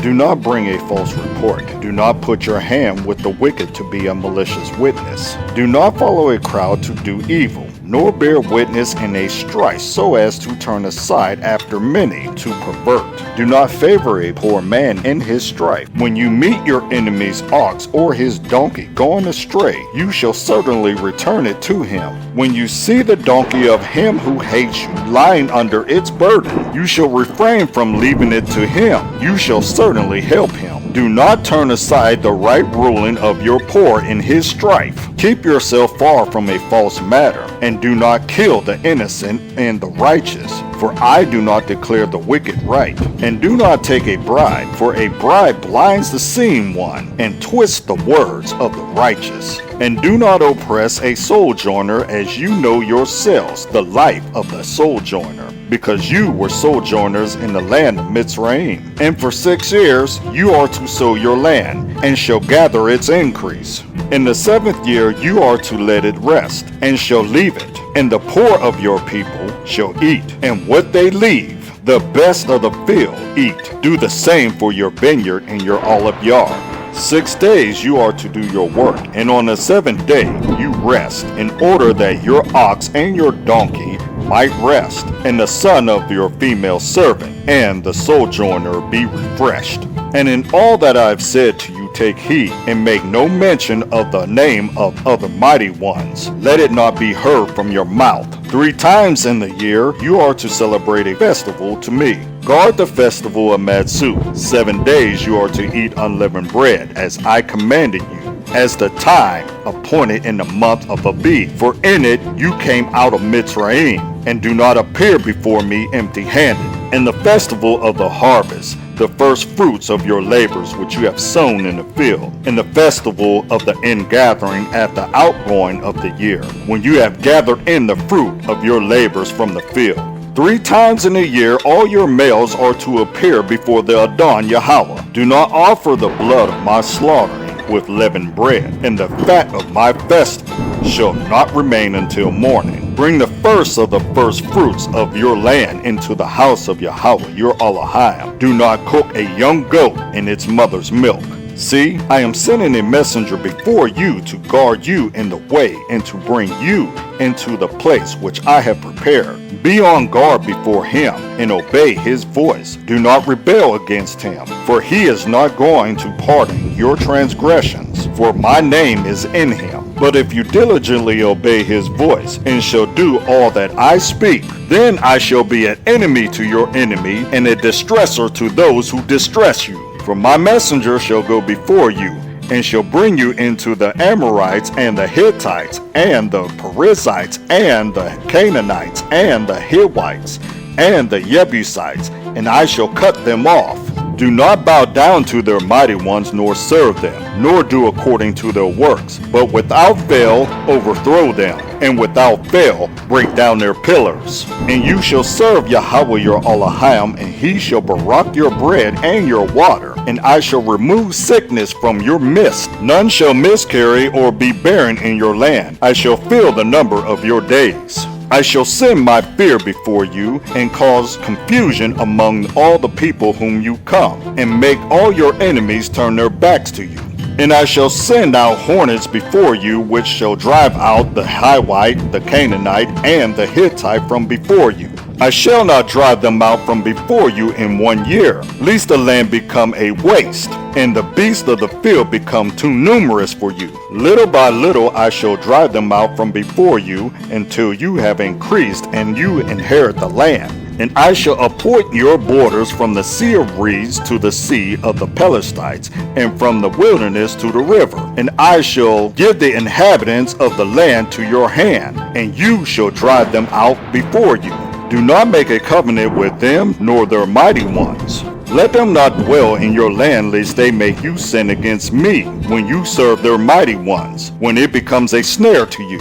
Do not bring a false report. Do not put your hand with the wicked to be a malicious witness. Do not follow a crowd to do evil, nor bear witness in a strife so as to turn aside after many to pervert. Do not favor a poor man in his strife. When you meet your enemy's ox or his donkey going astray, you shall certainly return it to him. When you see the donkey of him who hates you lying under its burden, you shall refrain from leaving it to him. You shall certainly help him. Do not turn aside the right ruling of your poor in his strife. Keep yourself far from a false matter, and do not kill the innocent and the righteous, for I do not declare the wicked right. And do not take a bribe, for a bribe blinds the seeing one, and twists the words of the righteous. And do not oppress a sojourner, as you know yourselves the life of the sojourner, because you were sojourners in the land of Mitzrayim. And for 6 years you are to sow your land, and shall gather its increase. In the 7th year you are to let it rest, and shall leave it. And the poor of your people shall eat, and what they leave, the best of the field, eat. Do the same for your vineyard and your olive yard. 6 days you are to do your work, and on the 7th day you rest, in order that your ox and your donkey might rest, and the son of your female servant and the sojourner be refreshed. And in all that I have said to you, take heed, and make no mention of the name of other mighty ones. Let it not be heard from your mouth. 3 times in the year you are to celebrate a festival to me. Guard the festival of Matzah. 7 days you are to eat unleavened bread, as I commanded you, as the time appointed in the month of Abib. For in it you came out of Mitzrayim, and do not appear before me empty-handed. And the festival of the harvest, the first fruits of your labors which you have sown in the field, and the festival of the ingathering at the outgoing of the year, when you have gathered in the fruit of your labors from the field. 3 times in a year all your males are to appear before the Adon Yahweh. Do not offer the blood of my slaughtering with leavened bread, and the fat of my festival shall not remain until morning. Bring the first of the first fruits of your land into the house of Yahweh your Elohim. Do not cook a young goat in its mother's milk. See, I am sending a messenger before you to guard you in the way, and to bring you into the place which I have prepared. Be on guard before him, and obey his voice. Do not rebel against him, for he is not going to pardon your transgressions, for my name is in him. But if you diligently obey his voice, and shall do all that I speak, then I shall be an enemy to your enemy, and a distresser to those who distress you. For my messenger shall go before you, and shall bring you into the Amorites, and the Hittites, and the Perizzites, and the Canaanites, and the Hivites, and the Jebusites, and I shall cut them off. Do not bow down to their mighty ones, nor serve them, nor do according to their works, but without fail overthrow them, and without fail break down their pillars. And you shall serve Yahweh your Elohim, and he shall barak your bread and your water, and I shall remove sickness from your midst. None shall miscarry or be barren in your land. I shall fill the number of your days. I shall send my fear before you, and cause confusion among all the people whom you come, and make all your enemies turn their backs to you. And I shall send out hornets before you, which shall drive out the Hivite, the Canaanite, and the Hittite from before you. I shall not drive them out from before you in 1 year, lest the land become a waste, and the beasts of the field become too numerous for you. Little by little I shall drive them out from before you, until you have increased, and you inherit the land. And I shall appoint your borders from the sea of reeds to the sea of the Pelethites, and from the wilderness to the river. And I shall give the inhabitants of the land to your hand, and you shall drive them out before you. Do not make a covenant with them, nor their mighty ones. Let them not dwell in your land, lest they make you sin against me, when you serve their mighty ones, when it becomes a snare to you.